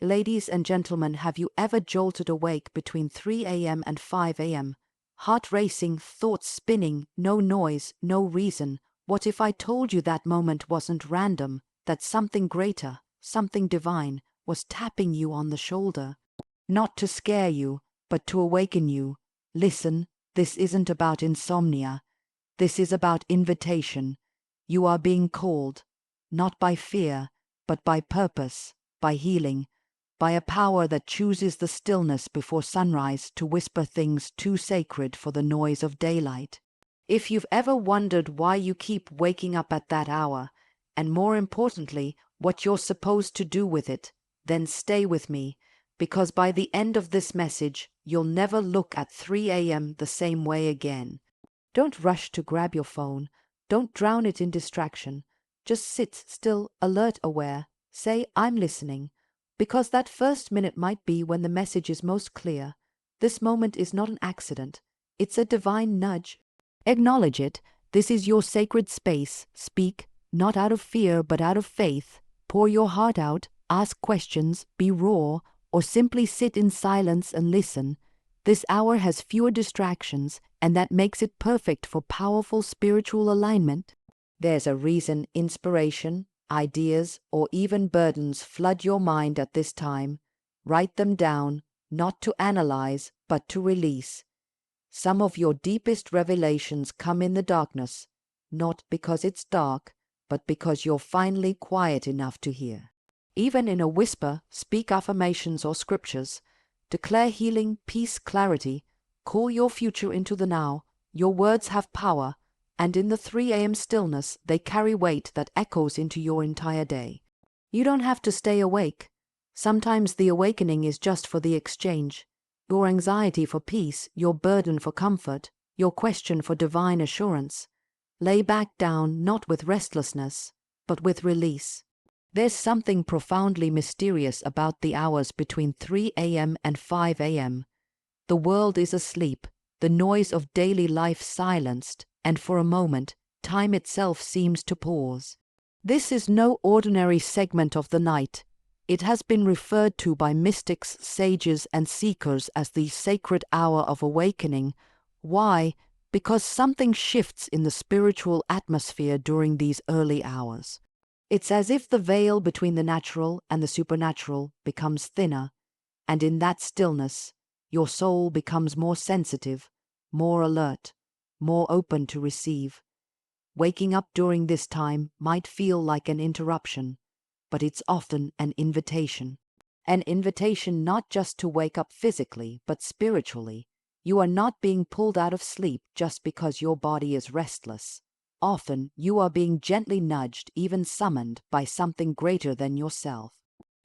Ladies and gentlemen, have you ever jolted awake between 3 a.m. and 5 a.m.? Heart racing, thoughts spinning, no noise, no reason. What if I told you that moment wasn't random, that something greater, something divine, was tapping you on the shoulder? Not to scare you, but to awaken you. Listen, this isn't about insomnia. This is about invitation. You are being called, not by fear, but by purpose, by healing, by a power that chooses the stillness before sunrise to whisper things too sacred for the noise of daylight. If you've ever wondered why you keep waking up at that hour, and more importantly, what you're supposed to do with it, then stay with me, because by the end of this message, you'll never look at 3 a.m. the same way again. Don't rush to grab your phone. Don't drown it in distraction. Just sit still, alert, aware. Say, I'm listening. Because that first minute might be when the message is most clear. This moment is not an accident. It's a divine nudge. Acknowledge it. This is your sacred space. Speak, not out of fear, but out of faith. Pour your heart out, ask questions, be raw, or simply sit in silence and listen. This hour has fewer distractions, and that makes it perfect for powerful spiritual alignment. There's a reason inspiration, ideas, or even burdens flood your mind at this time. Write them down, not to analyze, but to release. Some of your deepest revelations come in the darkness, not because it's dark, but because you're finally quiet enough to hear. Even in a whisper, speak affirmations or scriptures. Declare healing, peace, clarity. Call your future into the now. Your words have power, and in the 3 a.m. stillness, they carry weight that echoes into your entire day. You don't have to stay awake. Sometimes the awakening is just for the exchange. Your anxiety for peace, your burden for comfort, your question for divine assurance. Lay back down, not with restlessness, but with release. There's something profoundly mysterious about the hours between 3 a.m. and 5 a.m. The world is asleep, the noise of daily life silenced, and for a moment, time itself seems to pause. This is no ordinary segment of the night. It has been referred to by mystics, sages, and seekers as the sacred hour of awakening. Why? Because something shifts in the spiritual atmosphere during these early hours. It's as if the veil between the natural and the supernatural becomes thinner, and in that stillness, your soul becomes more sensitive, more alert, more open to receive. Waking up during this time might feel like an interruption, but it's often an invitation. An invitation not just to wake up physically, but spiritually. You are not being pulled out of sleep just because your body is restless. Often, you are being gently nudged, even summoned, by something greater than yourself.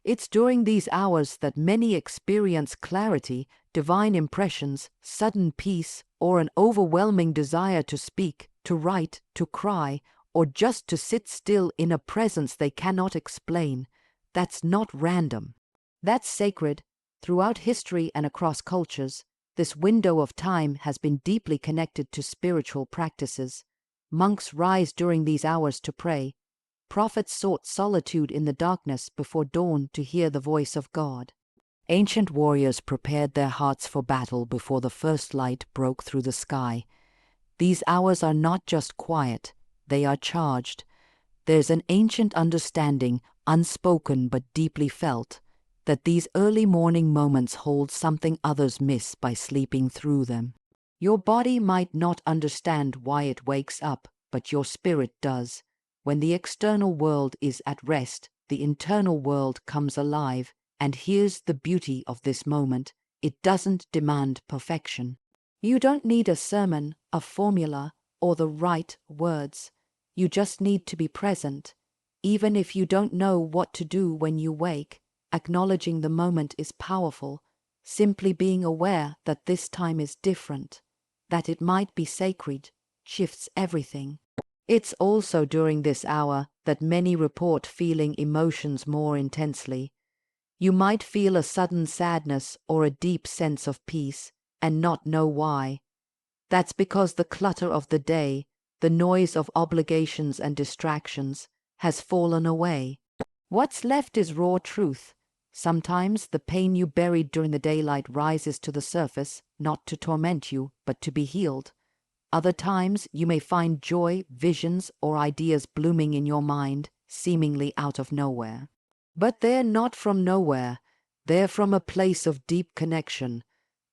It's during these hours that many experience clarity, divine impressions, sudden peace, or an overwhelming desire to speak, to write, to cry, or just to sit still in a presence they cannot explain. That's not random. That's sacred. Throughout history and across cultures, this window of time has been deeply connected to spiritual practices. Monks rise during these hours to pray. Prophets sought solitude in the darkness before dawn to hear the voice of God. Ancient warriors prepared their hearts for battle before the first light broke through the sky. These hours are not just quiet, they are charged. There's an ancient understanding, unspoken but deeply felt, that these early morning moments hold something others miss by sleeping through them. Your body might not understand why it wakes up, but your spirit does. When the external world is at rest, the internal world comes alive, and here's the beauty of this moment. It doesn't demand perfection. You don't need a sermon, a formula, or the right words. You just need to be present. Even if you don't know what to do when you wake, acknowledging the moment is powerful. Simply being aware that this time is different, that it might be sacred, shifts everything. It's also during this hour that many report feeling emotions more intensely. You might feel a sudden sadness or a deep sense of peace, and not know why. That's because the clutter of the day, the noise of obligations and distractions, has fallen away. What's left is raw truth, Sometimes the pain you buried during the daylight rises to the surface, not to torment you, but to be healed. Other times you may find joy, visions, or ideas blooming in your mind, seemingly out of nowhere. But they're not from nowhere. They're from a place of deep connection.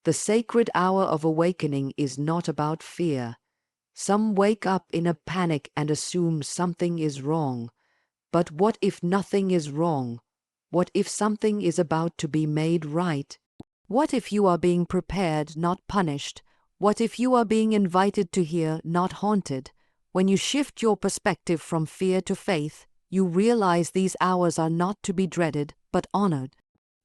The sacred hour of awakening is not about fear. Some wake up in a panic and assume something is wrong. But what if nothing is wrong? What if something is about to be made right? What if you are being prepared, not punished? What if you are being invited to hear, not haunted? When you shift your perspective from fear to faith, you realize these hours are not to be dreaded, but honored.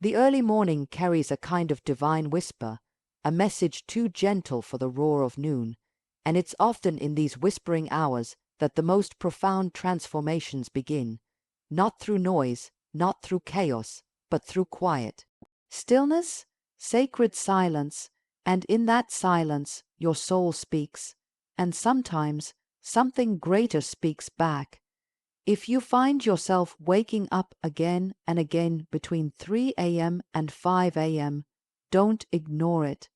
The early morning carries a kind of divine whisper, a message too gentle for the roar of noon, and it's often in these whispering hours that the most profound transformations begin, not through noise, not through chaos, but through quiet. Stillness, sacred silence, and in that silence your soul speaks, and sometimes something greater speaks back. If you find yourself waking up again and again between 3 a.m. and 5 a.m., don't ignore it.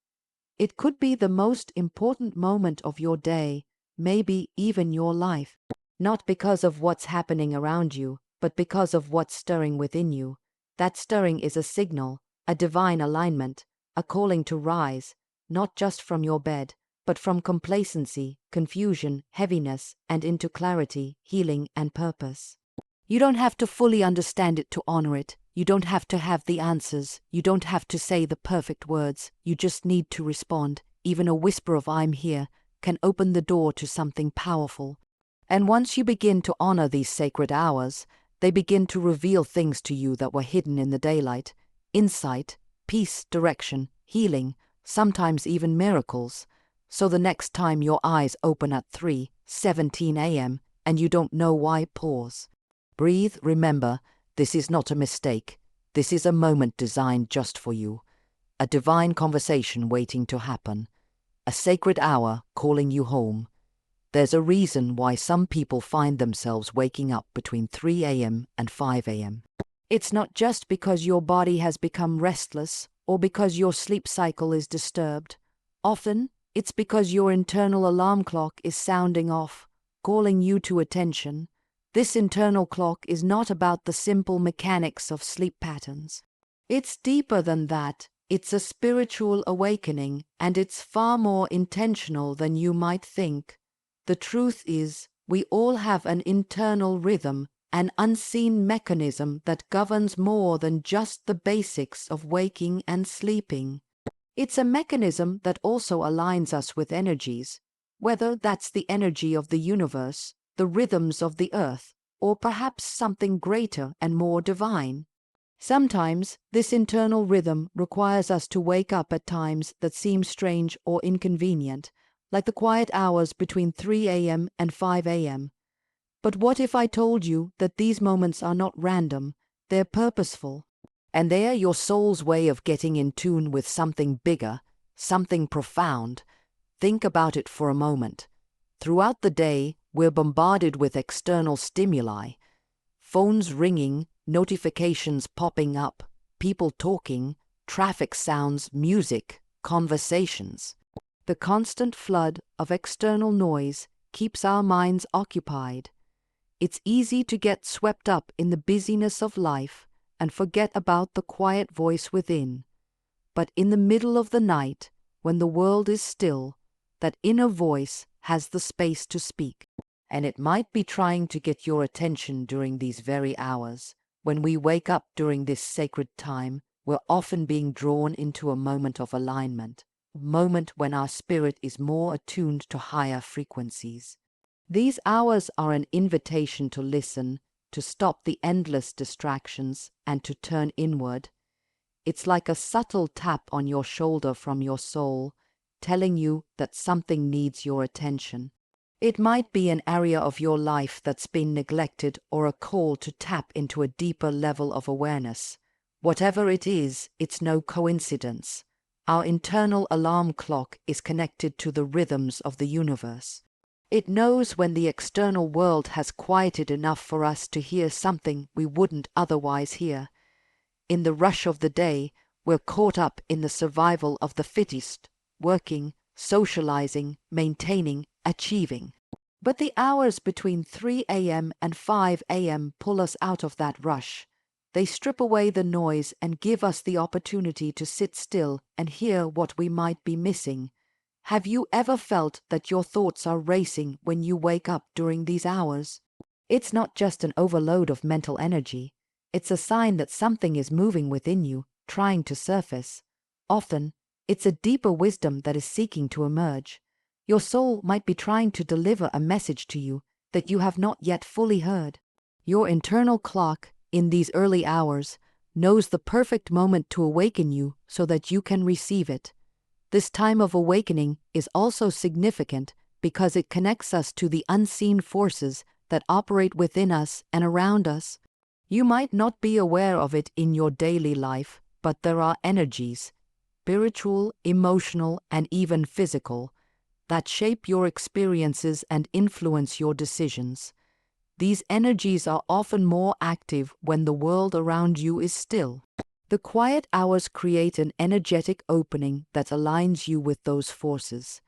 It could be the most important moment of your day, maybe even your life. Not because of what's happening around you, but because of what's stirring within you. That stirring is a signal, a divine alignment, a calling to rise, not just from your bed, but from complacency, confusion, heaviness, and into clarity, healing, and purpose. You don't have to fully understand it to honor it. You don't have to have the answers. You don't have to say the perfect words. You just need to respond. Even a whisper of "I'm here" can open the door to something powerful. And once you begin to honor these sacred hours, they begin to reveal things to you that were hidden in the daylight. Insight, peace, direction, healing, sometimes even miracles. So the next time your eyes open at 3:17 a.m. and you don't know why, pause. Breathe, remember, this is not a mistake. This is a moment designed just for you. A divine conversation waiting to happen. A sacred hour calling you home. There's a reason why some people find themselves waking up between 3 a.m. and 5 a.m. It's not just because your body has become restless or because your sleep cycle is disturbed. Often, it's because your internal alarm clock is sounding off, calling you to attention. This internal clock is not about the simple mechanics of sleep patterns. It's deeper than that. It's a spiritual awakening, and it's far more intentional than you might think. The truth is, we all have an internal rhythm, an unseen mechanism that governs more than just the basics of waking and sleeping. It's a mechanism that also aligns us with energies, whether that's the energy of the universe, the rhythms of the earth, or perhaps something greater and more divine. Sometimes this internal rhythm requires us to wake up at times that seem strange or inconvenient, like the quiet hours between 3 a.m. and 5 a.m. But what if I told you that these moments are not random, they're purposeful, and they're your soul's way of getting in tune with something bigger, something profound? Think about it for a moment. Throughout the day, we're bombarded with external stimuli. Phones ringing, notifications popping up, people talking, traffic sounds, music, conversations. The constant flood of external noise keeps our minds occupied. It's easy to get swept up in the busyness of life and forget about the quiet voice within. But in the middle of the night, when the world is still, that inner voice has the space to speak. And it might be trying to get your attention during these very hours. When we wake up during this sacred time, we're often being drawn into a moment of alignment, a moment when our spirit is more attuned to higher frequencies. These hours are an invitation to listen, to stop the endless distractions, and to turn inward. It's like a subtle tap on your shoulder from your soul, telling you that something needs your attention. It might be an area of your life that's been neglected or a call to tap into a deeper level of awareness. Whatever it is, it's no coincidence. Our internal alarm clock is connected to the rhythms of the universe. It knows when the external world has quieted enough for us to hear something we wouldn't otherwise hear. In the rush of the day, we're caught up in the survival of the fittest, working, socializing, maintaining, achieving. But the hours between 3 a.m. and 5 a.m. pull us out of that rush. They strip away the noise and give us the opportunity to sit still and hear what we might be missing. Have you ever felt that your thoughts are racing when you wake up during these hours? It's not just an overload of mental energy. It's a sign that something is moving within you, trying to surface. Often, it's a deeper wisdom that is seeking to emerge. Your soul might be trying to deliver a message to you that you have not yet fully heard. Your internal clock, in these early hours, knows the perfect moment to awaken you so that you can receive it. This time of awakening is also significant because it connects us to the unseen forces that operate within us and around us. You might not be aware of it in your daily life, but there are energies, spiritual, emotional, and even physical, that shape your experiences and influence your decisions. These energies are often more active when the world around you is still. The quiet hours create an energetic opening that aligns you with those forces.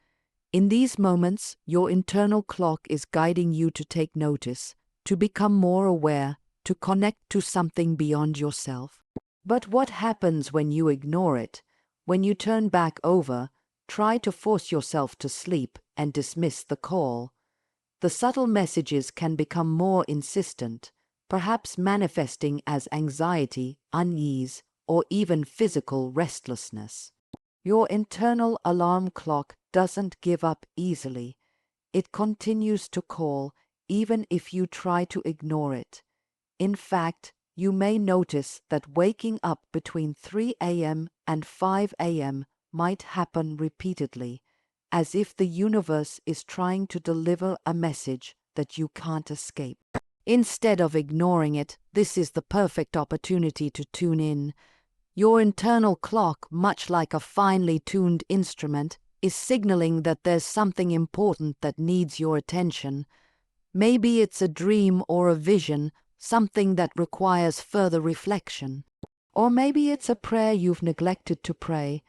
In these moments, your internal clock is guiding you to take notice, to become more aware, to connect to something beyond yourself. But what happens when you ignore it? When you turn back over, try to force yourself to sleep and dismiss the call? The subtle messages can become more insistent, perhaps manifesting as anxiety, unease, or even physical restlessness. Your internal alarm clock doesn't give up easily. It continues to call even if you try to ignore it. In fact, you may notice that waking up between 3 a.m. and 5 a.m. might happen repeatedly, as if the universe is trying to deliver a message that you can't escape. Instead of ignoring it, this is the perfect opportunity to tune in. Your internal clock, much like a finely tuned instrument, is signaling that there's something important that needs your attention. Maybe it's a dream or a vision, something that requires further reflection. Or maybe it's a prayer you've neglected to pray,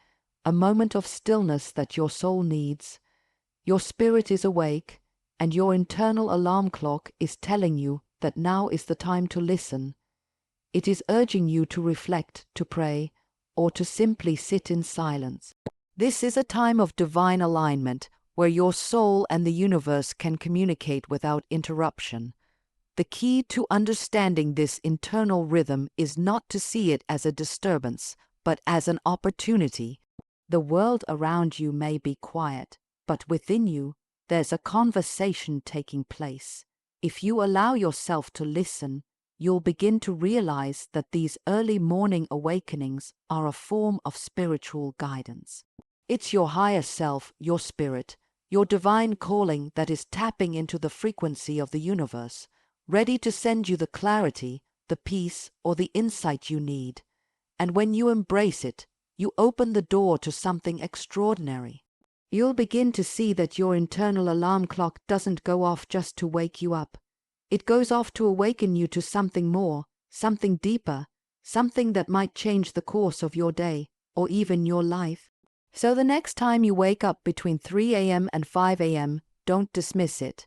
a moment of stillness that your soul needs. Your spirit is awake, and your internal alarm clock is telling you that now is the time to listen. It is urging you to reflect, to pray, or to simply sit in silence. This is a time of divine alignment where your soul and the universe can communicate without interruption. The key to understanding this internal rhythm is not to see it as a disturbance, but as an opportunity. The world around you may be quiet, but within you, there's a conversation taking place. If you allow yourself to listen, you'll begin to realize that these early morning awakenings are a form of spiritual guidance. It's your higher self, your spirit, your divine calling that is tapping into the frequency of the universe, ready to send you the clarity, the peace, or the insight you need. And when you embrace it, you open the door to something extraordinary. You'll begin to see that your internal alarm clock doesn't go off just to wake you up. It goes off to awaken you to something more, something deeper, something that might change the course of your day, or even your life. So the next time you wake up between 3 a.m. and 5 a.m., don't dismiss it.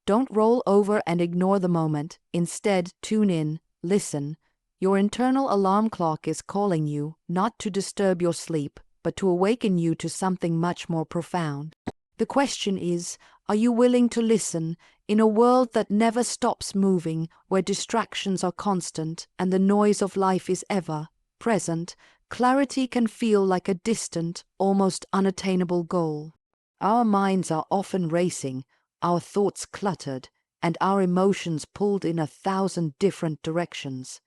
Don't roll over and ignore the moment. Instead, tune in, listen. Your internal alarm clock is calling you, not to disturb your sleep, but to awaken you to something much more profound. The question is, are you willing to listen in a world that never stops moving, where distractions are constant and the noise of life is ever present? Clarity can feel like a distant, almost unattainable goal. Our minds are often racing, our thoughts cluttered, and our emotions pulled in 1,000 different directions.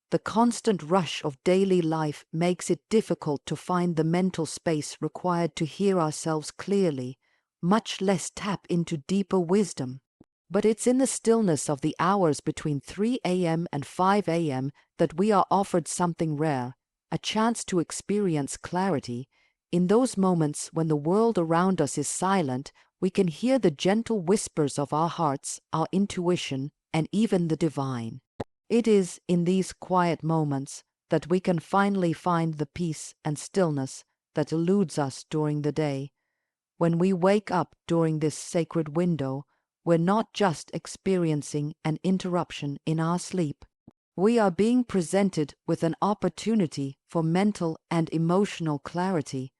The constant rush of daily life makes it difficult to find the mental space required to hear ourselves clearly, much less tap into deeper wisdom. But it's in the stillness of the hours between 3 a.m. and 5 a.m. that we are offered something rare, a chance to experience clarity. In those moments when the world around us is silent, we can hear the gentle whispers of our hearts, our intuition, and even the divine. It is in these quiet moments that we can finally find the peace and stillness that eludes us during the day. When we wake up during this sacred window, we're not just experiencing an interruption in our sleep. We are being presented with an opportunity for mental and emotional clarity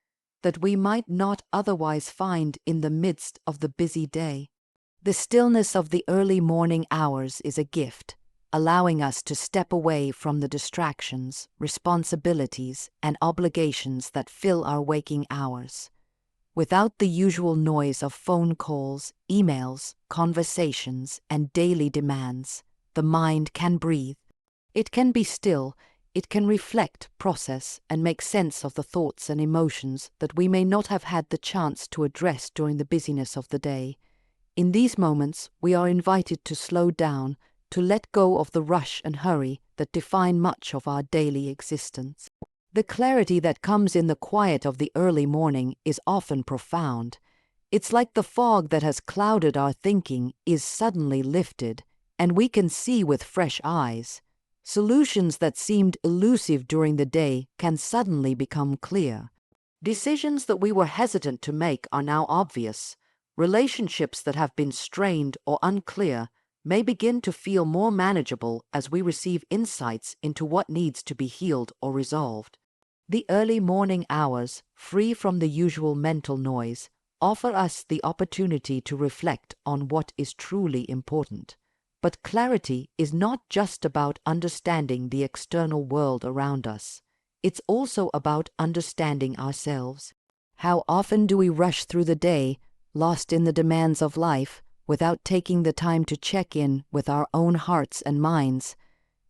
that we might not otherwise find in the midst of the busy day. The stillness of the early morning hours is a gift, allowing us to step away from the distractions, responsibilities, and obligations that fill our waking hours. Without the usual noise of phone calls, emails, conversations, and daily demands, the mind can breathe. It can be still, it can reflect, process, and make sense of the thoughts and emotions that we may not have had the chance to address during the busyness of the day. In these moments, we are invited to slow down, to let go of the rush and hurry that define much of our daily existence. The clarity that comes in the quiet of the early morning is often profound. It's like the fog that has clouded our thinking is suddenly lifted, and we can see with fresh eyes. Solutions that seemed elusive during the day can suddenly become clear. Decisions that we were hesitant to make are now obvious. Relationships that have been strained or unclear may begin to feel more manageable as we receive insights into what needs to be healed or resolved. The early morning hours, free from the usual mental noise, offer us the opportunity to reflect on what is truly important. But clarity is not just about understanding the external world around us. It's also about understanding ourselves. How often do we rush through the day, lost in the demands of life, without taking the time to check in with our own hearts and minds?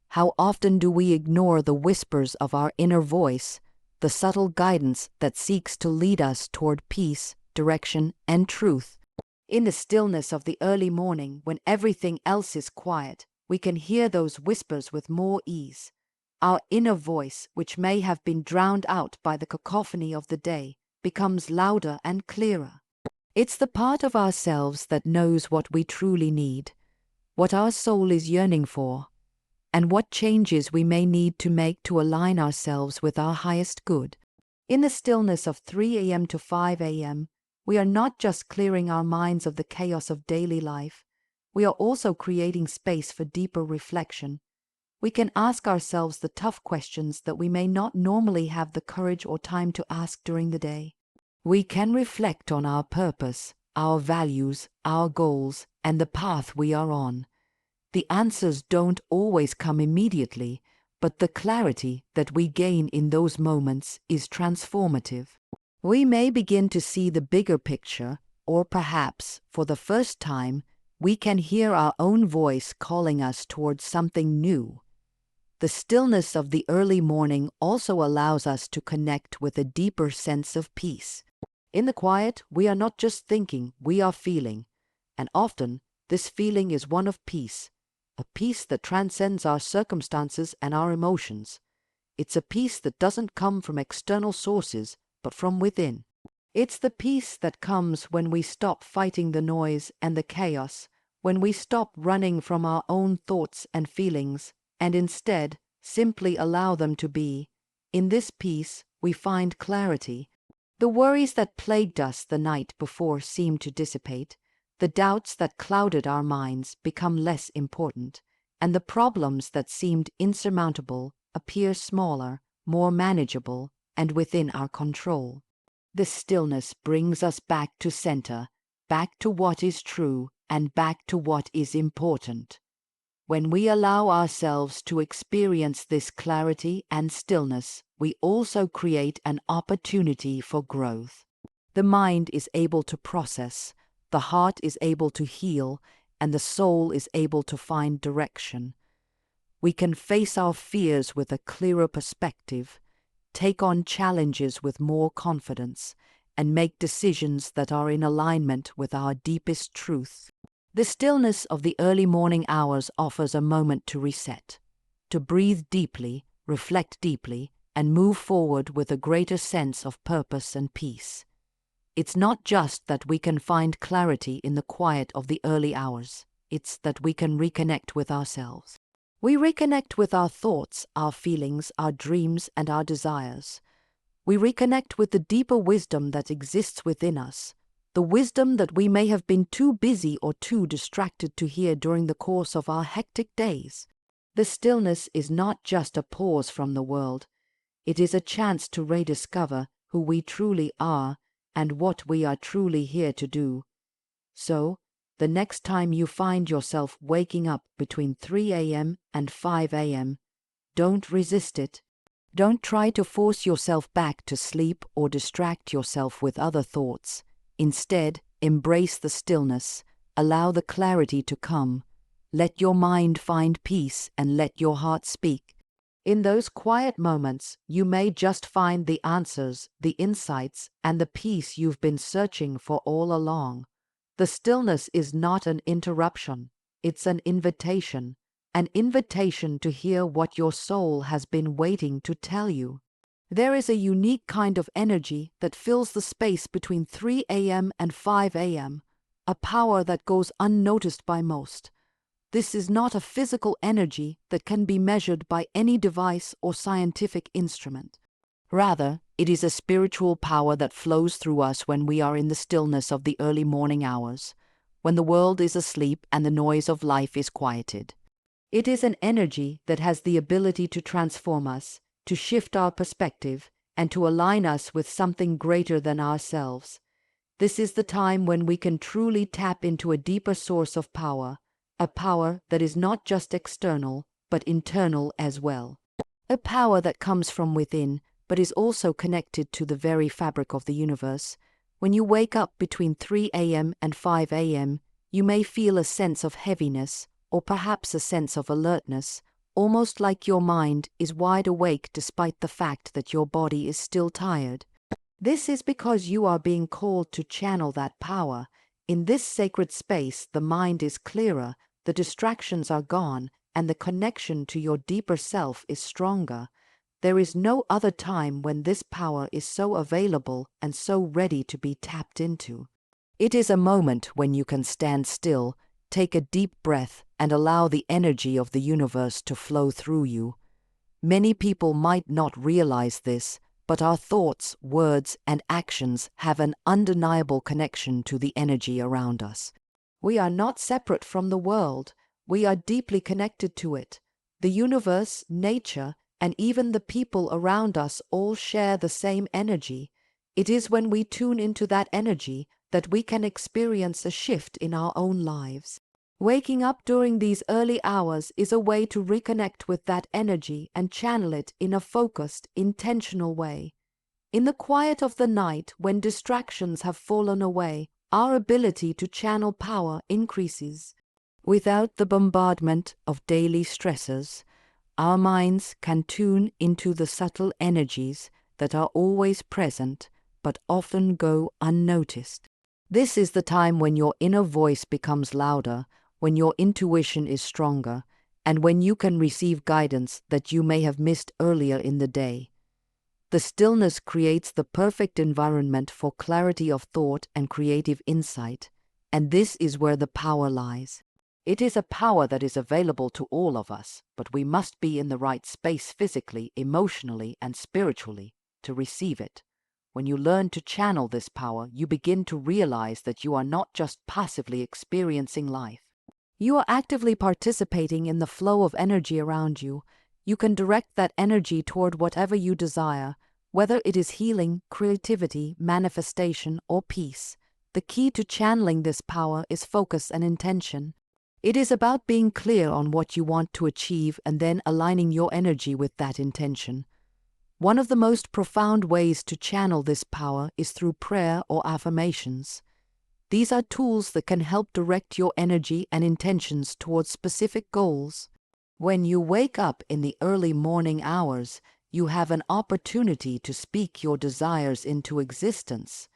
How often do we ignore the whispers of our inner voice, the subtle guidance that seeks to lead us toward peace, direction, and truth? In the stillness of the early morning, when everything else is quiet, we can hear those whispers with more ease. Our inner voice, which may have been drowned out by the cacophony of the day, becomes louder and clearer. It's the part of ourselves that knows what we truly need, what our soul is yearning for, and what changes we may need to make to align ourselves with our highest good. In the stillness of 3 a.m. to 5 a.m., we are not just clearing our minds of the chaos of daily life, we are also creating space for deeper reflection. We can ask ourselves the tough questions that we may not normally have the courage or time to ask during the day. We can reflect on our purpose, our values, our goals, and the path we are on. The answers don't always come immediately, but the clarity that we gain in those moments is transformative. We may begin to see the bigger picture, or perhaps, for the first time, we can hear our own voice calling us towards something new. The stillness of the early morning also allows us to connect with a deeper sense of peace. In the quiet, we are not just thinking, we are feeling. And often, this feeling is one of peace, a peace that transcends our circumstances and our emotions. It's a peace that doesn't come from external sources, but from within. It's the peace that comes when we stop fighting the noise and the chaos, when we stop running from our own thoughts and feelings, and instead simply allow them to be. In this peace, we find clarity. The worries that plagued us the night before seem to dissipate, the doubts that clouded our minds become less important, and the problems that seemed insurmountable appear smaller, more manageable, and within our control. The stillness brings us back to center, back to what is true, and back to what is important. When we allow ourselves to experience this clarity and stillness, we also create an opportunity for growth. The mind is able to process, the heart is able to heal, and the soul is able to find direction. We can face our fears with a clearer perspective, take on challenges with more confidence, and make decisions that are in alignment with our deepest truth. The stillness of the early morning hours offers a moment to reset, to breathe deeply, reflect deeply, and move forward with a greater sense of purpose and peace. It's not just that we can find clarity in the quiet of the early hours, it's that we can reconnect with ourselves. We reconnect with our thoughts, our feelings, our dreams, and our desires. We reconnect with the deeper wisdom that exists within us, the wisdom that we may have been too busy or too distracted to hear during the course of our hectic days. The stillness is not just a pause from the world. It is a chance to rediscover who we truly are and what we are truly here to do. So, the next time you find yourself waking up between 3 a.m. and 5 a.m., don't resist it. Don't try to force yourself back to sleep or distract yourself with other thoughts. Instead, embrace the stillness, allow the clarity to come. Let your mind find peace and let your heart speak. In those quiet moments, you may just find the answers, the insights, and the peace you've been searching for all along. The stillness is not an interruption, it's an invitation to hear what your soul has been waiting to tell you. There is a unique kind of energy that fills the space between 3 a.m. and 5 a.m., a power that goes unnoticed by most. This is not a physical energy that can be measured by any device or scientific instrument. Rather, it is a spiritual power that flows through us when we are in the stillness of the early morning hours, when the world is asleep and the noise of life is quieted. It is an energy that has the ability to transform us, to shift our perspective, and to align us with something greater than ourselves. This is the time when we can truly tap into a deeper source of power, a power that is not just external, but internal as well. A power that comes from within, but is also connected to the very fabric of the universe. When you wake up between 3 a.m. and 5 a.m., you may feel a sense of heaviness, or perhaps a sense of alertness, almost like your mind is wide awake despite the fact that your body is still tired. This is because you are being called to channel that power. In this sacred space, the mind is clearer, the distractions are gone, and the connection to your deeper self is stronger. There is no other time when this power is so available and so ready to be tapped into. It is a moment when you can stand still, take a deep breath, and allow the energy of the universe to flow through you. Many people might not realize this, but our thoughts, words, and actions have an undeniable connection to the energy around us. We are not separate from the world. We are deeply connected to it. The universe, nature, and even the people around us all share the same energy. It is when we tune into that energy that we can experience a shift in our own lives. Waking up during these early hours is a way to reconnect with that energy and channel it in a focused, intentional way. In the quiet of the night, when distractions have fallen away, our ability to channel power increases. Without the bombardment of daily stressors, our minds can tune into the subtle energies that are always present but often go unnoticed. This is the time when your inner voice becomes louder, when your intuition is stronger, and when you can receive guidance that you may have missed earlier in the day. The stillness creates the perfect environment for clarity of thought and creative insight, and this is where the power lies. It is a power that is available to all of us, but we must be in the right space physically, emotionally, and spiritually to receive it. When you learn to channel this power, you begin to realize that you are not just passively experiencing life. You are actively participating in the flow of energy around you. You can direct that energy toward whatever you desire, whether it is healing, creativity, manifestation, or peace. The key to channeling this power is focus and intention. It is about being clear on what you want to achieve and then aligning your energy with that intention. One of the most profound ways to channel this power is through prayer or affirmations. These are tools that can help direct your energy and intentions towards specific goals. When you wake up in the early morning hours, you have an opportunity to speak your desires into existence.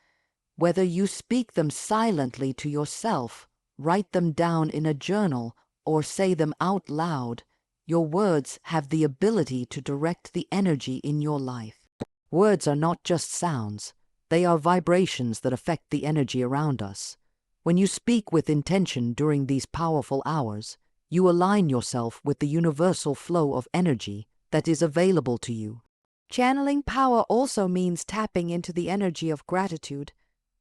Whether you speak them silently to yourself, write them down in a journal, or say them out loud, your words have the ability to direct the energy in your life. Words are not just sounds. They are vibrations that affect the energy around us. When you speak with intention during these powerful hours, you align yourself with the universal flow of energy that is available to you. Channeling power also means tapping into the energy of gratitude.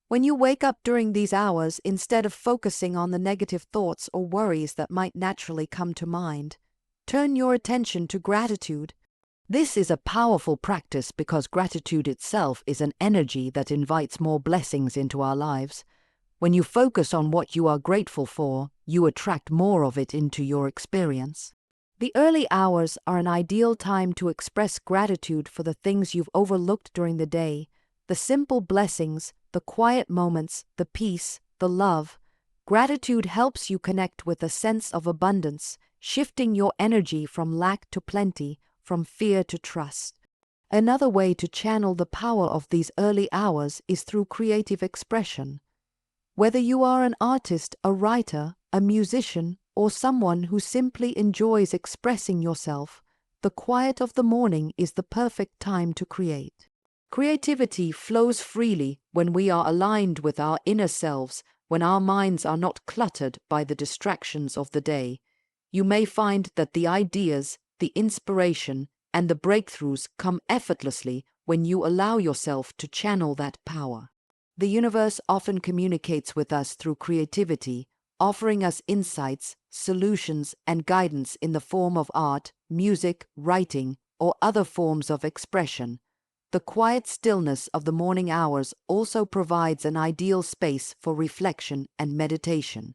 When you wake up during these hours, instead of focusing on the negative thoughts or worries that might naturally come to mind, turn your attention to gratitude. This is a powerful practice because gratitude itself is an energy that invites more blessings into our lives. When you focus on what you are grateful for, you attract more of it into your experience. The early hours are an ideal time to express gratitude for the things you've overlooked during the day, the simple blessings, the quiet moments, the peace, the love. Gratitude helps you connect with a sense of abundance, shifting your energy from lack to plenty, from fear to trust. Another way to channel the power of these early hours is through creative expression. Whether you are an artist, a writer, a musician, or someone who simply enjoys expressing yourself, the quiet of the morning is the perfect time to create. Creativity flows freely when we are aligned with our inner selves, when our minds are not cluttered by the distractions of the day. You may find that the ideas, the inspiration, and the breakthroughs come effortlessly when you allow yourself to channel that power. The universe often communicates with us through creativity, offering us insights, solutions, and guidance in the form of art, music, writing, or other forms of expression. The quiet stillness of the morning hours also provides an ideal space for reflection and meditation.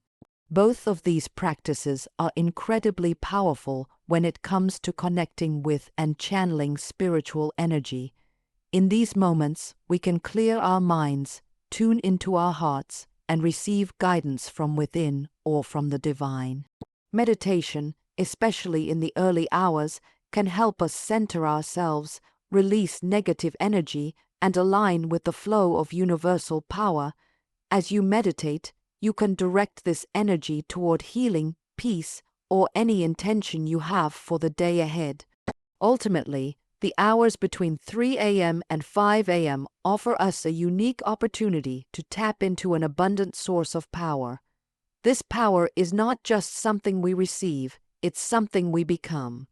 Both of these practices are incredibly powerful when it comes to connecting with and channeling spiritual energy. In these moments, we can clear our minds, tune into our hearts, and receive guidance from within or from the divine. Meditation, especially in the early hours, can help us center ourselves, release negative energy, and align with the flow of universal power. As you meditate, you can direct this energy toward healing, peace, or any intention you have for the day ahead. Ultimately, the hours between 3 a.m. and 5 a.m. offer us a unique opportunity to tap into an abundant source of power. This power is not just something we receive, it's something we become.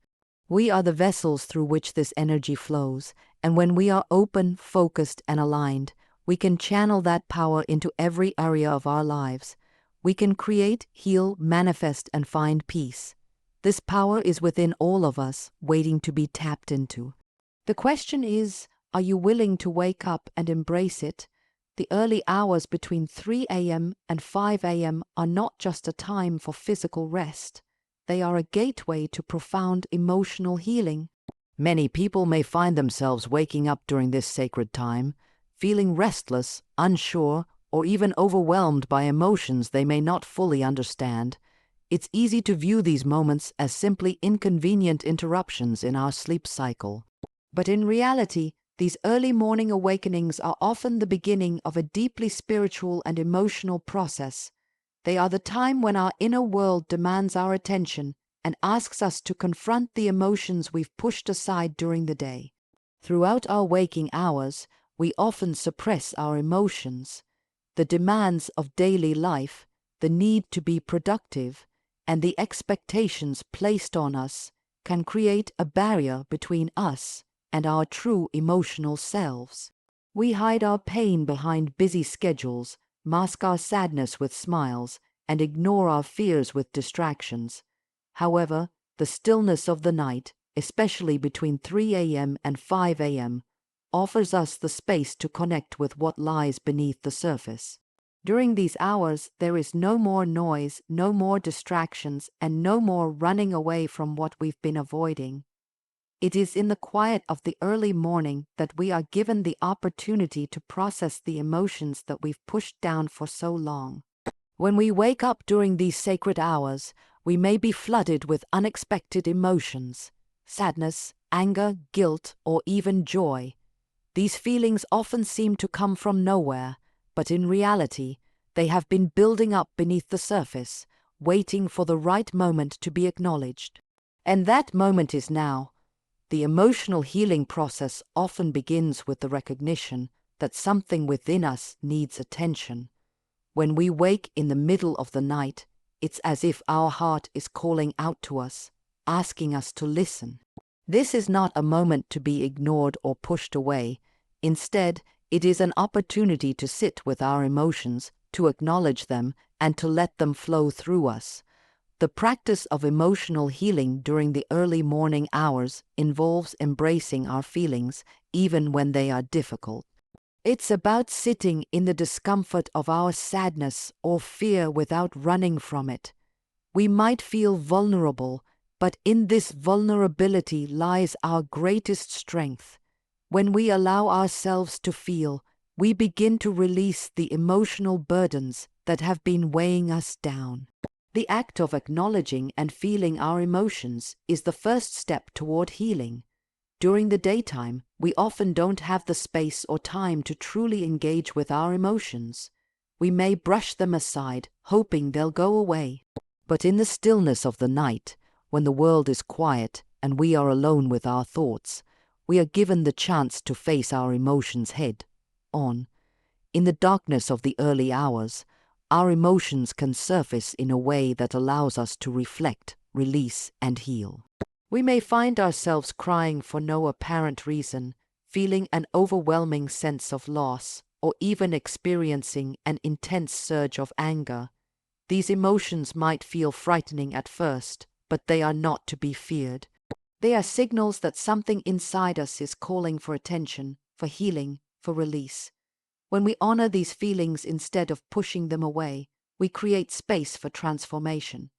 We are the vessels through which this energy flows, and when we are open, focused, and aligned, we can channel that power into every area of our lives. We can create, heal, manifest, and find peace. This power is within all of us, waiting to be tapped into. The question is, are you willing to wake up and embrace it? The early hours between 3 a.m. and 5 a.m. are not just a time for physical rest. They are a gateway to profound emotional healing. Many people may find themselves waking up during this sacred time, feeling restless, unsure, or even overwhelmed by emotions they may not fully understand. It's easy to view these moments as simply inconvenient interruptions in our sleep cycle. But in reality, these early morning awakenings are often the beginning of a deeply spiritual and emotional process. They are the time when our inner world demands our attention and asks us to confront the emotions we've pushed aside during the day. Throughout our waking hours, we often suppress our emotions. The demands of daily life, the need to be productive, and the expectations placed on us can create a barrier between us and our true emotional selves. We hide our pain behind busy schedules, mask our sadness with smiles, and ignore our fears with distractions. However, the stillness of the night, especially between 3 a.m. and 5 a.m., offers us the space to connect with what lies beneath the surface. During these hours, there is no more noise, no more distractions, and no more running away from what we've been avoiding. It is in the quiet of the early morning that we are given the opportunity to process the emotions that we've pushed down for so long. When we wake up during these sacred hours, we may be flooded with unexpected emotions, sadness, anger, guilt, or even joy. These feelings often seem to come from nowhere, but in reality, they have been building up beneath the surface, waiting for the right moment to be acknowledged. And that moment is now. The emotional healing process often begins with the recognition that something within us needs attention. When we wake in the middle of the night, It's as if our heart is calling out to us, asking us to listen. This is not a moment to be ignored or pushed away. Instead, it is an opportunity to sit with our emotions, to acknowledge them, and to let them flow through us. The practice of emotional healing during the early morning hours involves embracing our feelings, even when they are difficult. It's about sitting in the discomfort of our sadness or fear without running from it. We might feel vulnerable, but in this vulnerability lies our greatest strength. When we allow ourselves to feel, we begin to release the emotional burdens that have been weighing us down. The act of acknowledging and feeling our emotions is the first step toward healing. During the daytime, we often don't have the space or time to truly engage with our emotions. We may brush them aside, hoping they'll go away. But in the stillness of the night, when the world is quiet and we are alone with our thoughts, we are given the chance to face our emotions head on. In the darkness of the early hours, our emotions can surface in a way that allows us to reflect, release, and heal. We may find ourselves crying for no apparent reason, feeling an overwhelming sense of loss, or even experiencing an intense surge of anger. These emotions might feel frightening at first, but they are not to be feared. They are signals that something inside us is calling for attention, for healing, for release. When we honor these feelings instead of pushing them away, we create space for transformation.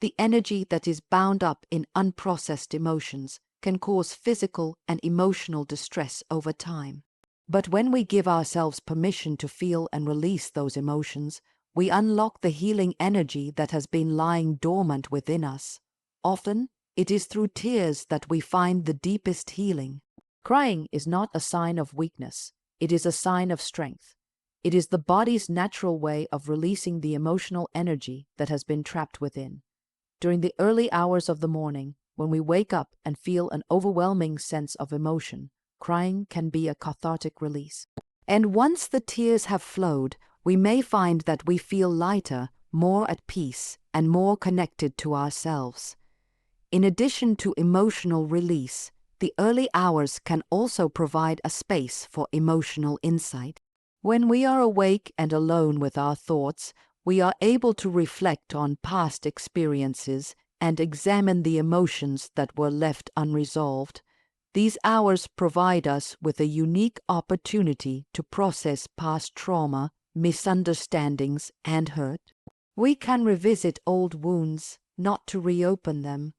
The energy that is bound up in unprocessed emotions can cause physical and emotional distress over time. But when we give ourselves permission to feel and release those emotions, we unlock the healing energy that has been lying dormant within us. Often, it is through tears that we find the deepest healing. Crying is not a sign of weakness. It is a sign of strength. It is the body's natural way of releasing the emotional energy that has been trapped within. During the early hours of the morning, when we wake up and feel an overwhelming sense of emotion, crying can be a cathartic release. And once the tears have flowed, we may find that we feel lighter, more at peace, and more connected to ourselves. In addition to emotional release, the early hours can also provide a space for emotional insight. When we are awake and alone with our thoughts, we are able to reflect on past experiences and examine the emotions that were left unresolved. These hours provide us with a unique opportunity to process past trauma, misunderstandings, and hurt. We can revisit old wounds, not to reopen them,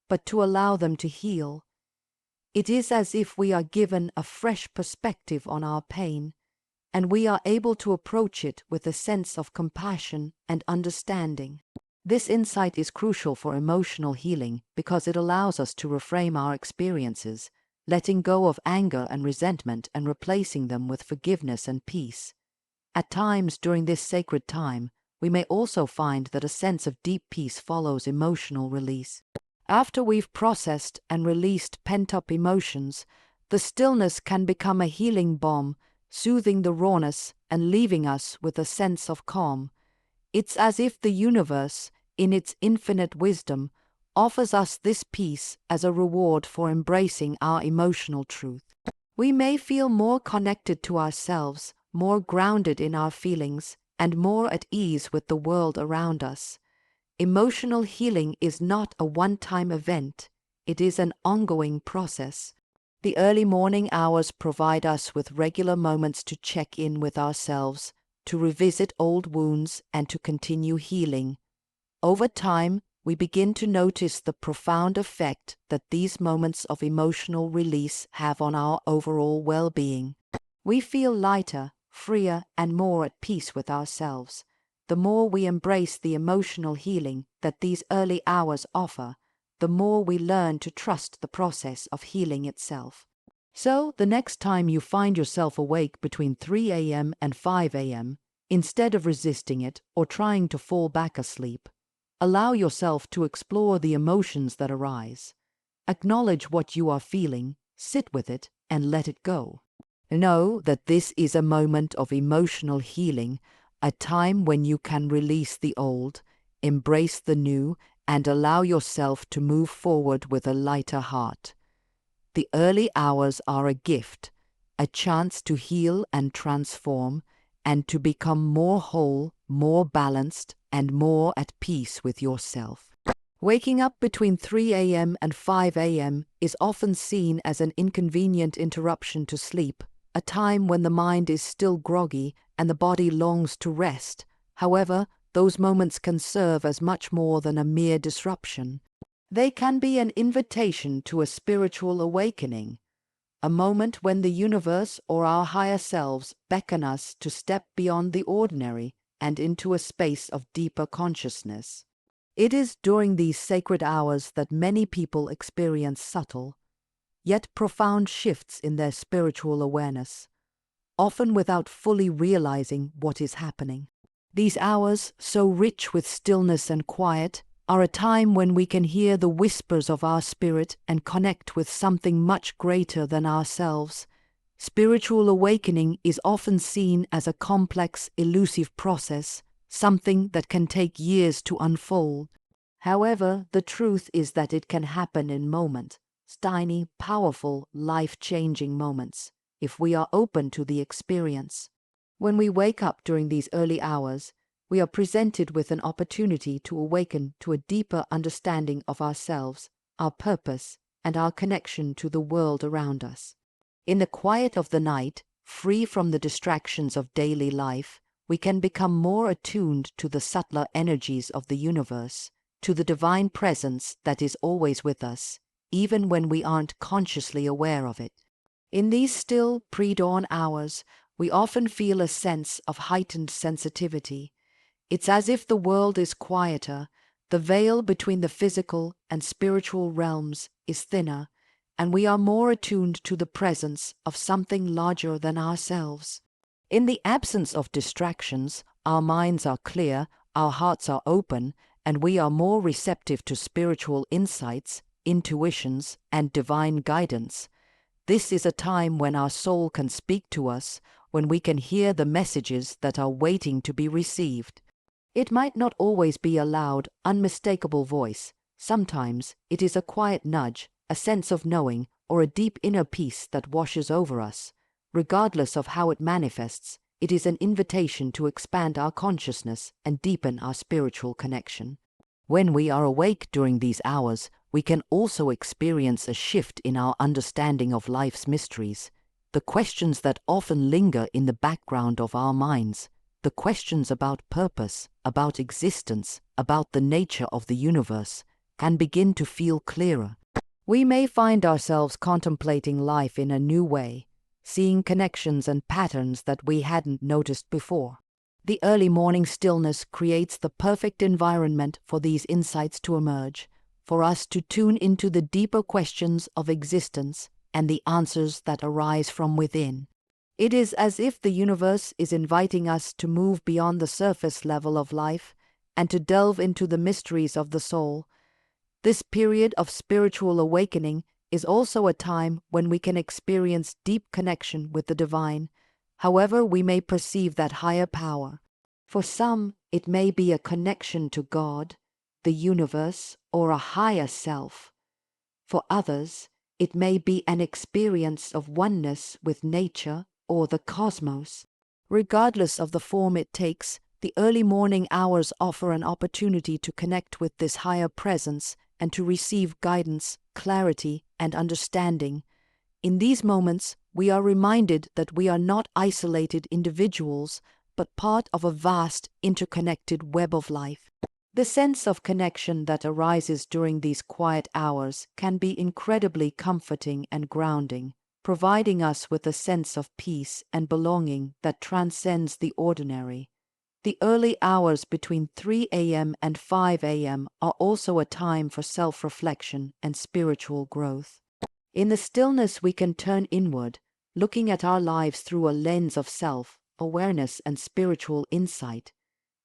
but to allow them to heal. It is as if we are given a fresh perspective on our pain, and we are able to approach it with a sense of compassion and understanding. This insight is crucial for emotional healing because it allows us to reframe our experiences, letting go of anger and resentment and replacing them with forgiveness and peace. At times during this sacred time, we may also find that a sense of deep peace follows emotional release. After we've processed and released pent-up emotions, the stillness can become a healing balm, soothing the rawness and leaving us with a sense of calm. It's as if the universe, in its infinite wisdom, offers us this peace as a reward for embracing our emotional truth. We may feel more connected to ourselves, more grounded in our feelings, and more at ease with the world around us. Emotional healing is not a one-time event. It is an ongoing process. The early morning hours provide us with regular moments to check in with ourselves, to revisit old wounds, and to continue healing. Over time, we begin to notice the profound effect that these moments of emotional release have on our overall well-being. We feel lighter, freer, and more at peace with ourselves. The more we embrace the emotional healing that these early hours offer, the more we learn to trust the process of healing itself. So, the next time you find yourself awake between 3 a.m. and 5 a.m., instead of resisting it or trying to fall back asleep, allow yourself to explore the emotions that arise. Acknowledge what you are feeling, sit with it, and let it go. Know that this is a moment of emotional healing, a time when you can release the old, embrace the new, and allow yourself to move forward with a lighter heart. The early hours are a gift, a chance to heal and transform, and to become more whole, more balanced, and more at peace with yourself. Waking up between 3 a.m. and 5 a.m. is often seen as an inconvenient interruption to sleep, a time when the mind is still groggy and the body longs to rest. However, those moments can serve as much more than a mere disruption. They can be an invitation to a spiritual awakening, a moment when the universe or our higher selves beckon us to step beyond the ordinary and into a space of deeper consciousness. It is during these sacred hours that many people experience subtle, yet profound shifts in their spiritual awareness, often without fully realizing what is happening. These hours, so rich with stillness and quiet, are a time when we can hear the whispers of our spirit and connect with something much greater than ourselves. Spiritual awakening is often seen as a complex, elusive process, something that can take years to unfold. However, the truth is that it can happen in moments, tiny, powerful, life-changing moments, if we are open to the experience. When we wake up during these early hours, we are presented with an opportunity to awaken to a deeper understanding of ourselves, our purpose, and our connection to the world around us. In the quiet of the night, free from the distractions of daily life, we can become more attuned to the subtler energies of the universe, to the divine presence that is always with us, even when we aren't consciously aware of it. In these still, pre-dawn hours, we often feel a sense of heightened sensitivity. It's as if the world is quieter, the veil between the physical and spiritual realms is thinner, and we are more attuned to the presence of something larger than ourselves. In the absence of distractions, our minds are clear, our hearts are open, and we are more receptive to spiritual insights, intuitions, and divine guidance. This is a time when our soul can speak to us, when we can hear the messages that are waiting to be received. It might not always be a loud, unmistakable voice. Sometimes it is a quiet nudge, a sense of knowing, or a deep inner peace that washes over us. Regardless of how it manifests, it is an invitation to expand our consciousness and deepen our spiritual connection. When we are awake during these hours, we can also experience a shift in our understanding of life's mysteries, the questions that often linger in the background of our minds, the questions about purpose, about existence, about the nature of the universe, can begin to feel clearer. We may find ourselves contemplating life in a new way, seeing connections and patterns that we hadn't noticed before. The early morning stillness creates the perfect environment for these insights to emerge, for us to tune into the deeper questions of existence and the answers that arise from within. It is as if the universe is inviting us to move beyond the surface level of life and to delve into the mysteries of the soul. This period of spiritual awakening is also a time when we can experience deep connection with the divine, however we may perceive that higher power. For some, it may be a connection to God, the universe, or a higher self. For others, it may be an experience of oneness with nature or the cosmos. Regardless of the form it takes, the early morning hours offer an opportunity to connect with this higher presence and to receive guidance, clarity, and understanding. In these moments, we are reminded that we are not isolated individuals, but part of a vast, interconnected web of life. The sense of connection that arises during these quiet hours can be incredibly comforting and grounding, providing us with a sense of peace and belonging that transcends the ordinary. The early hours between 3 a.m. and 5 a.m. are also a time for self-reflection and spiritual growth. In the stillness we can turn inward, looking at our lives through a lens of self-awareness and spiritual insight.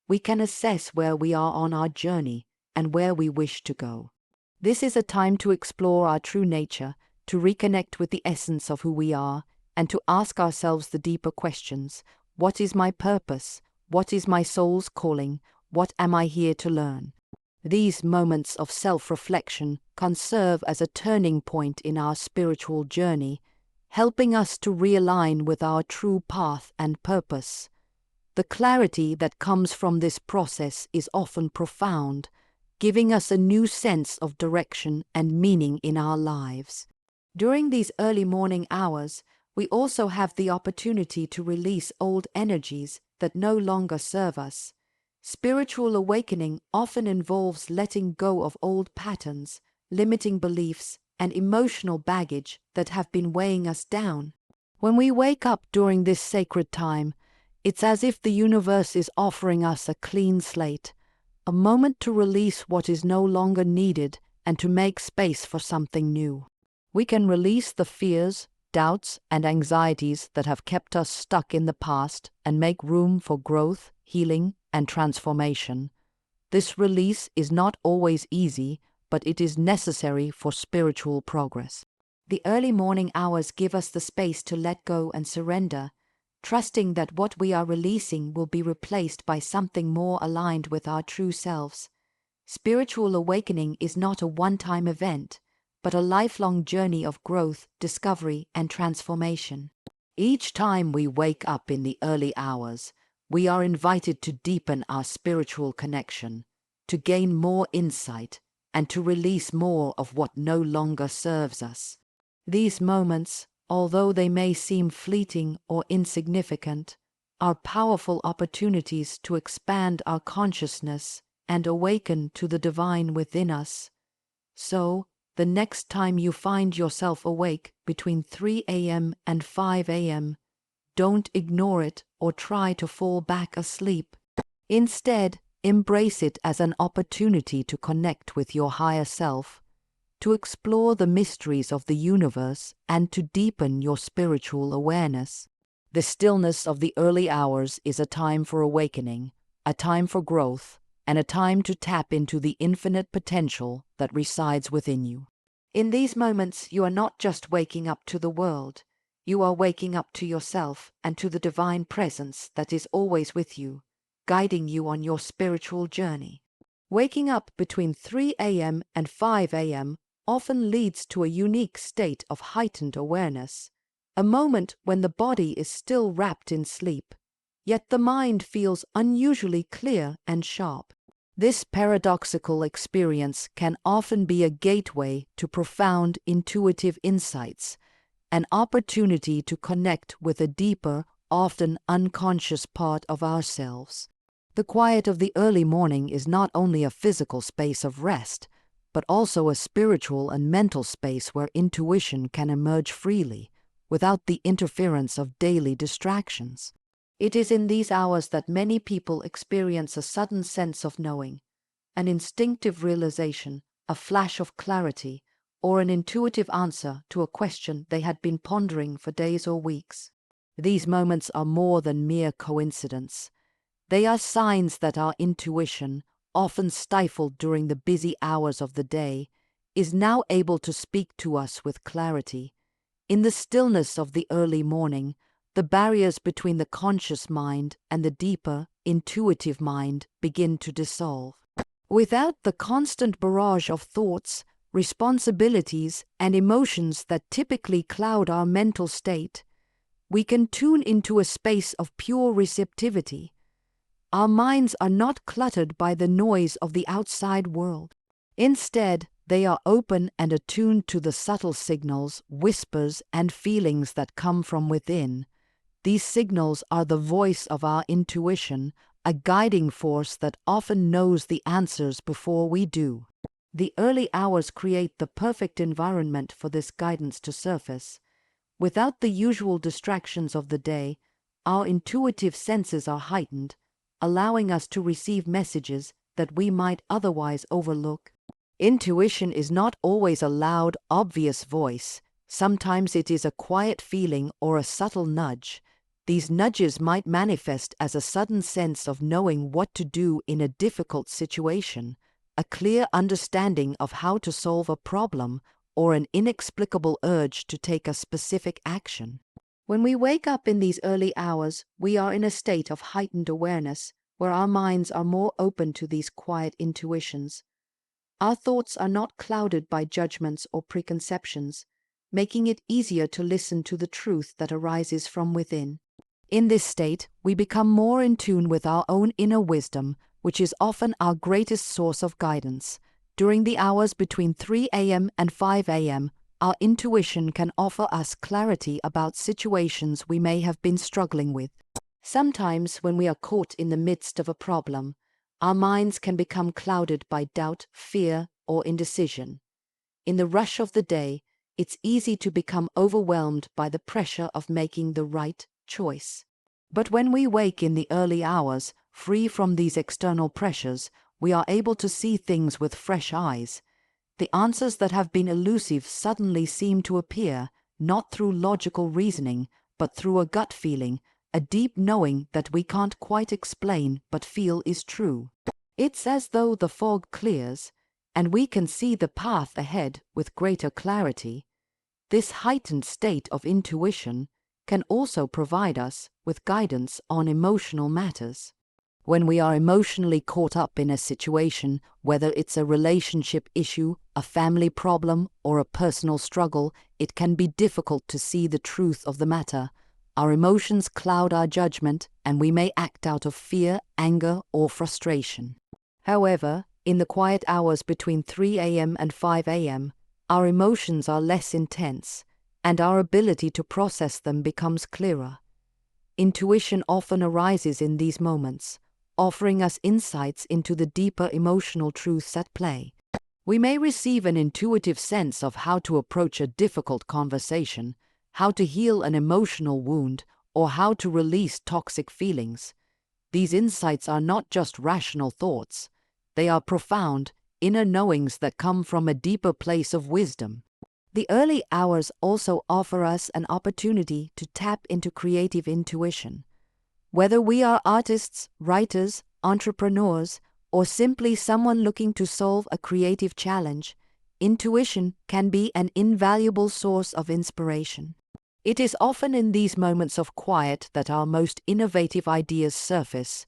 We can assess where we are on our journey and where we wish to go. This is a time to explore our true nature, to reconnect with the essence of who we are, and to ask ourselves the deeper questions. What is my purpose? What is my soul's calling? What am I here to learn? These moments of self-reflection can serve as a turning point in our spiritual journey, helping us to realign with our true path and purpose. The clarity that comes from this process is often profound, giving us a new sense of direction and meaning in our lives. During these early morning hours, we also have the opportunity to release old energies that no longer serve us. Spiritual awakening often involves letting go of old patterns, limiting beliefs, and emotional baggage that have been weighing us down. When we wake up during this sacred time, it's as if the universe is offering us a clean slate, a moment to release what is no longer needed and to make space for something new. We can release the fears, doubts, and anxieties that have kept us stuck in the past and make room for growth, healing, and transformation. This release is not always easy, but it is necessary for spiritual progress. The early morning hours give us the space to let go and surrender, trusting that what we are releasing will be replaced by something more aligned with our true selves. Spiritual awakening is not a one-time event, but a lifelong journey of growth, discovery, and transformation. Each time we wake up in the early hours, we are invited to deepen our spiritual connection, to gain more insight, and to release more of what no longer serves us. These moments, although they may seem fleeting or insignificant, are powerful opportunities to expand our consciousness and awaken to the divine within us. So, the next time you find yourself awake between 3 a.m. and 5 a.m., don't ignore it or try to fall back asleep. Instead, embrace it as an opportunity to connect with your higher self, to explore the mysteries of the universe, and to deepen your spiritual awareness. The stillness of the early hours is a time for awakening, a time for growth, and a time to tap into the infinite potential that resides within you. In these moments, you are not just waking up to the world, you are waking up to yourself and to the divine presence that is always with you, guiding you on your spiritual journey. Waking up between 3 a.m. and 5 a.m. often leads to a unique state of heightened awareness, a moment when the body is still wrapped in sleep, yet the mind feels unusually clear and sharp. This paradoxical experience can often be a gateway to profound intuitive insights, an opportunity to connect with a deeper, often unconscious part of ourselves. The quiet of the early morning is not only a physical space of rest, but also a spiritual and mental space where intuition can emerge freely, without the interference of daily distractions. It is in these hours that many people experience a sudden sense of knowing, an instinctive realization, a flash of clarity, or an intuitive answer to a question they had been pondering for days or weeks. These moments are more than mere coincidence. They are signs that our intuition, often stifled during the busy hours of the day, is now able to speak to us with clarity. In the stillness of the early morning, the barriers between the conscious mind and the deeper, intuitive mind begin to dissolve. Without the constant barrage of thoughts, responsibilities, and emotions that typically cloud our mental state, we can tune into a space of pure receptivity. Our minds are not cluttered by the noise of the outside world. Instead, they are open and attuned to the subtle signals, whispers, and feelings that come from within. These signals are the voice of our intuition, a guiding force that often knows the answers before we do. The early hours create the perfect environment for this guidance to surface. Without the usual distractions of the day, our intuitive senses are heightened, allowing us to receive messages that we might otherwise overlook. Intuition is not always a loud, obvious voice. Sometimes it is a quiet feeling or a subtle nudge. These nudges might manifest as a sudden sense of knowing what to do in a difficult situation, a clear understanding of how to solve a problem, or an inexplicable urge to take a specific action. When we wake up in these early hours, we are in a state of heightened awareness, where our minds are more open to these quiet intuitions. Our thoughts are not clouded by judgments or preconceptions, making it easier to listen to the truth that arises from within. In this state, we become more in tune with our own inner wisdom, which is often our greatest source of guidance. During the hours between 3 a.m. and 5 a.m., our intuition can offer us clarity about situations we may have been struggling with. Sometimes, when we are caught in the midst of a problem, our minds can become clouded by doubt, fear, or indecision. In the rush of the day, it's easy to become overwhelmed by the pressure of making the right choice. But when we wake in the early hours, free from these external pressures, we are able to see things with fresh eyes. The answers that have been elusive suddenly seem to appear, not through logical reasoning, but through a gut feeling, a deep knowing that we can't quite explain but feel is true. It's as though the fog clears, and we can see the path ahead with greater clarity. This heightened state of intuition can also provide us with guidance on emotional matters. When we are emotionally caught up in a situation, whether it's a relationship issue, a family problem, or a personal struggle, it can be difficult to see the truth of the matter. Our emotions cloud our judgment, and we may act out of fear, anger, or frustration. However, in the quiet hours between 3 a.m. and 5 a.m., our emotions are less intense, and our ability to process them becomes clearer. Intuition often arises in these moments, offering us insights into the deeper emotional truths at play. We may receive an intuitive sense of how to approach a difficult conversation, how to heal an emotional wound, or how to release toxic feelings. These insights are not just rational thoughts. They are profound, inner knowings that come from a deeper place of wisdom. The early hours also offer us an opportunity to tap into creative intuition. Whether we are artists, writers, entrepreneurs, or simply someone looking to solve a creative challenge, intuition can be an invaluable source of inspiration. It is often in these moments of quiet that our most innovative ideas surface.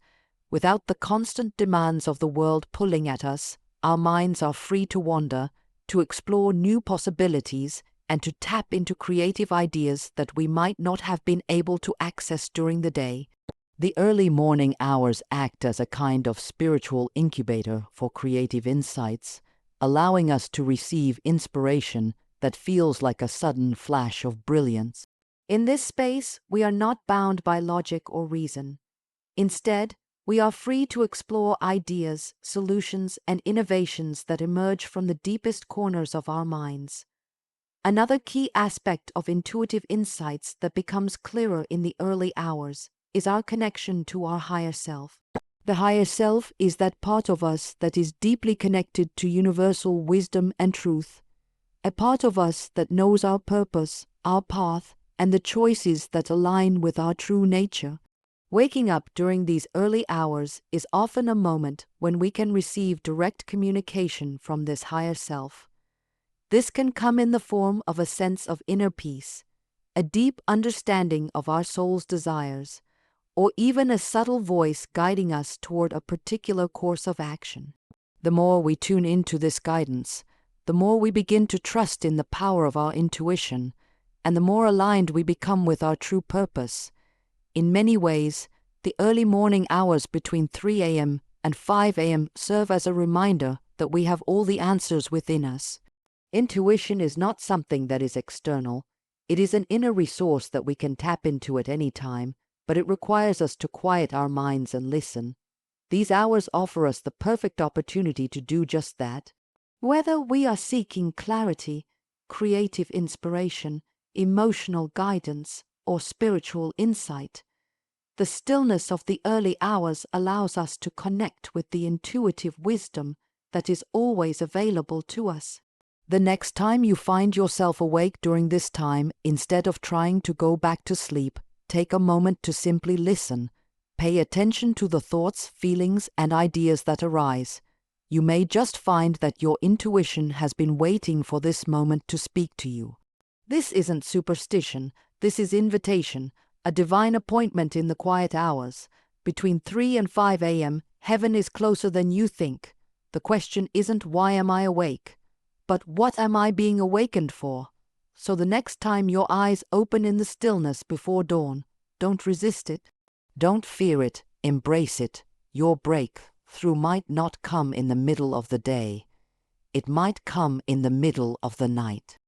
Without the constant demands of the world pulling at us, our minds are free to wander, to explore new possibilities, and to tap into creative ideas that we might not have been able to access during the day. The early morning hours act as a kind of spiritual incubator for creative insights, allowing us to receive inspiration that feels like a sudden flash of brilliance. In this space, we are not bound by logic or reason. Instead, we are free to explore ideas, solutions, and innovations that emerge from the deepest corners of our minds. Another key aspect of intuitive insights that becomes clearer in the early hours is our connection to our higher self. The higher self is that part of us that is deeply connected to universal wisdom and truth, a part of us that knows our purpose, our path, and the choices that align with our true nature. Waking up during these early hours is often a moment when we can receive direct communication from this higher self. This can come in the form of a sense of inner peace, a deep understanding of our soul's desires, or even a subtle voice guiding us toward a particular course of action. The more we tune into this guidance, the more we begin to trust in the power of our intuition, and the more aligned we become with our true purpose. In many ways, the early morning hours between 3 a.m. and 5 a.m. serve as a reminder that we have all the answers within us. Intuition is not something that is external. It is an inner resource that we can tap into at any time, but it requires us to quiet our minds and listen. These hours offer us the perfect opportunity to do just that. Whether we are seeking clarity, creative inspiration, emotional guidance, or spiritual insight, the stillness of the early hours allows us to connect with the intuitive wisdom that is always available to us. The next time you find yourself awake during this time, instead of trying to go back to sleep, take a moment to simply listen. Pay attention to the thoughts, feelings, and ideas that arise. You may just find that your intuition has been waiting for this moment to speak to you. This isn't superstition, this is invitation, a divine appointment in the quiet hours. Between 3 and 5 a.m., heaven is closer than you think. The question isn't why am I awake, but what am I being awakened for? So the next time your eyes open in the stillness before dawn, don't resist it. Don't fear it, embrace it. Your breakthrough might not come in the middle of the day. It might come in the middle of the night.